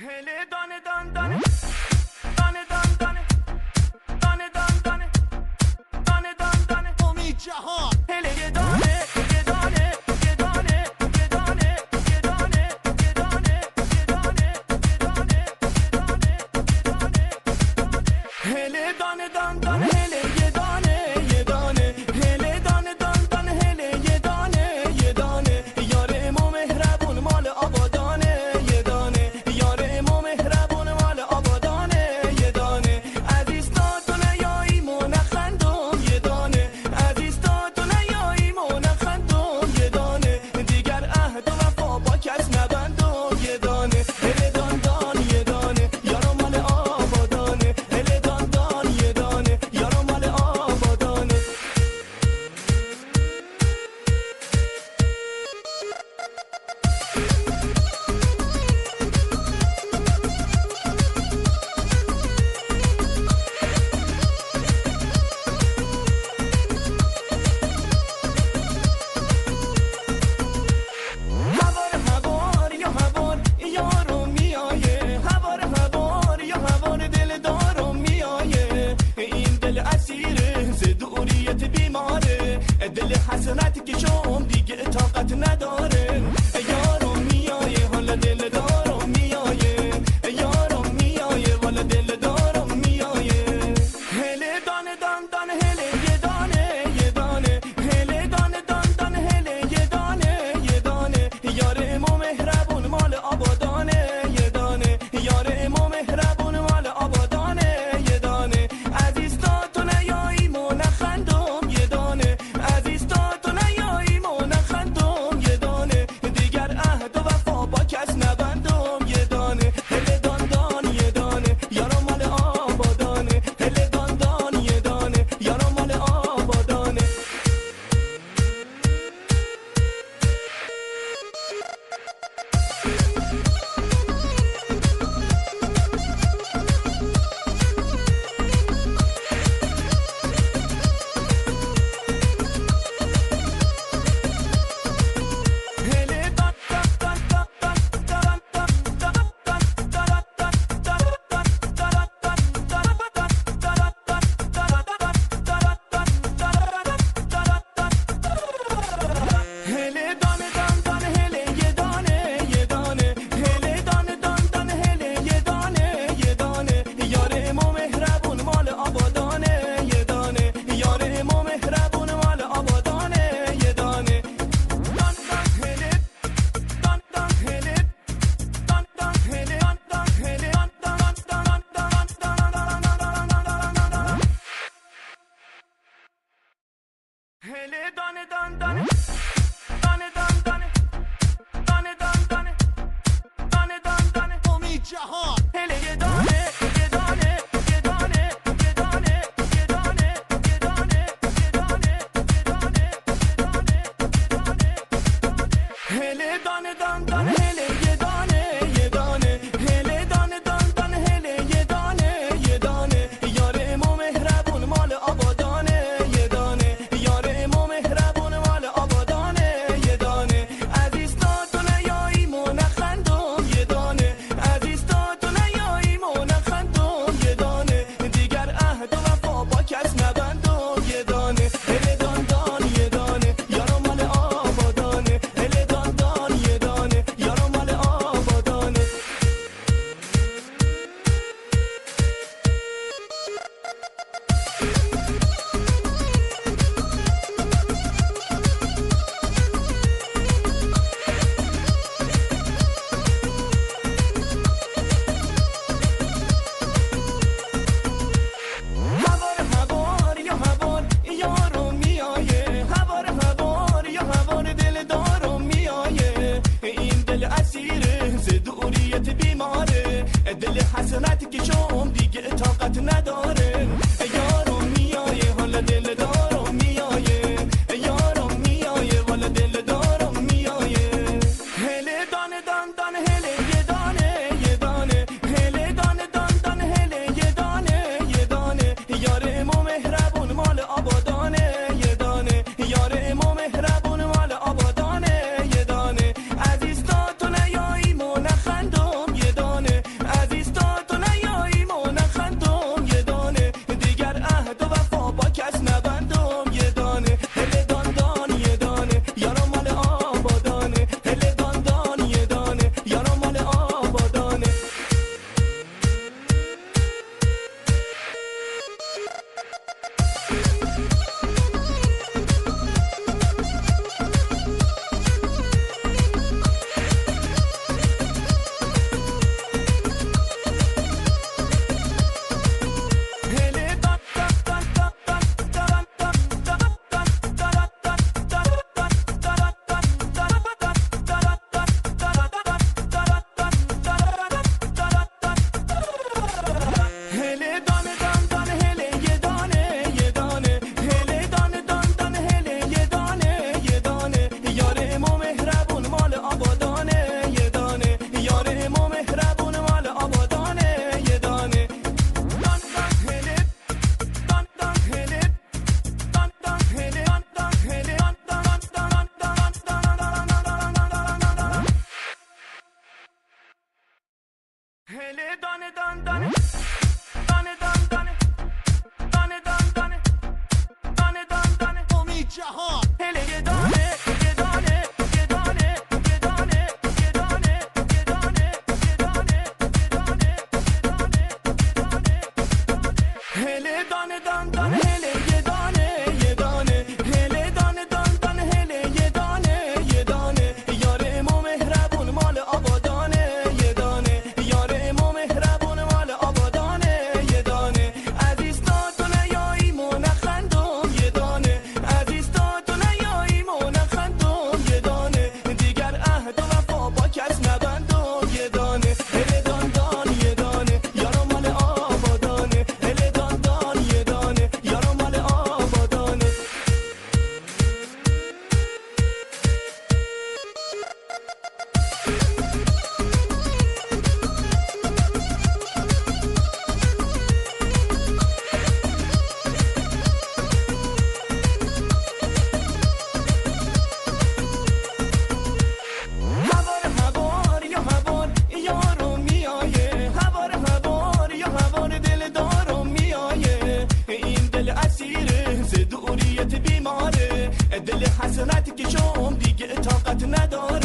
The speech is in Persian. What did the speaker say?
هله دانه دان دانه دانه دان دانه دانه دان دانه دانه دان دانه امید جهان هله یه دانه یه دانه یه دانه یه دانه یه دانه یه دانه یه دانه یه دانه یه دانه هله دانه دان دانه هله یه دانه یه دانه هله دانه دان دانه هله یه دانه یه دانه یار امو مهربون مال آبادانه یه دانه یار امو مهربون مال آبادانه یه دانه عزیز تا تو نیاییم و نخندم یه دانه عزیز تا تو نیاییم و نخندم یه دانه دیگر عهد و وفا با کس نبندم یه دانه هله دان دان یه دانه یارو مال آبادانه هله دان دان یه دانه یارو مال آبادانه هوار هوار یا هوار یارو میایه هوار هوار یا هوار دل دارو میایه این دل اسیره ز دوریت بیماره دل حسرتی که شم دیگه طاقت نداره یارو میایه حالا دل دارو میایه یارو میایه والا دل دارو میایه هله دانه دان دانه هله یه دانه یه دانه هله دانه دان دانه هله یه دانه یه دانه یار امو مهربون مال آبادانه یه دانه یار امو مهربون مال آبادانه یه دانه عزیز تا تو نیاییم و نخندم یه دانه عزیز تا تو نیاییم و نخندم یه دانه دیگر عهد و وفا با کس نبندم یه دانه هله دان دان یه دانه یارو مال آبادانه هله دان دان یه دانه یارو مال آبادانه هله دان دان دان دان هله دانه دان دانه هله یه دانه یه دانه هله دانه دان دانه هله یه دانه یه دانه یار امو مهربون مال آبادانه یه دانه یار امو مهربون مال آبادانه یه دانه دان دان هله دان دان هله دان دان هله دان دان هله دان دان دان دان دان هله دانه دان دانه دانه دان دانه دانه دان دانه دانه دان دانه امید جهان هله یه دانه یه دانه یه دانه یه دانه یه دانه یه دانه یه دانه یه دانه یه دانه هله دانه دان دانه هله یه دانه یه دانه هله دانه دان دانه هله یه دانه یه دانه یار امو مهربون مال آبادانه یه دانه یار امو مهربون مال آبادانه یه دانه عزیز تا تو نیاییم و نخندم یه دانه عزیز تا تو نیاییم و نخندم یه دانه دیگر عهد و وفا با کس نبندم یه دانه هله دان دان یه دانه یارو مال آبادانه هله دان دان یه دانه یارو مال آبادانه هوار هوار یا هوار یارو میایه هوار هوار یا هوار دل دارو میایه این دل اسیره ز دوریت بیماره دل حسرتی که شم دیگه طاقت نداره یارو میایه حالا دل دارو میایه یارو میایه والا دل دارو میایه هله دانه دان دانه هله یه دانه یه دانه هله دانه دان دانه هله یه دانه یه دانه یار امو مهربون مال آبادانه یه دانه یار امو مهربون مال آبادانه یه دانه عزیز تا تو نیاییم و نخندم یه دانه حسرتی که شم دیگه طاقت نداره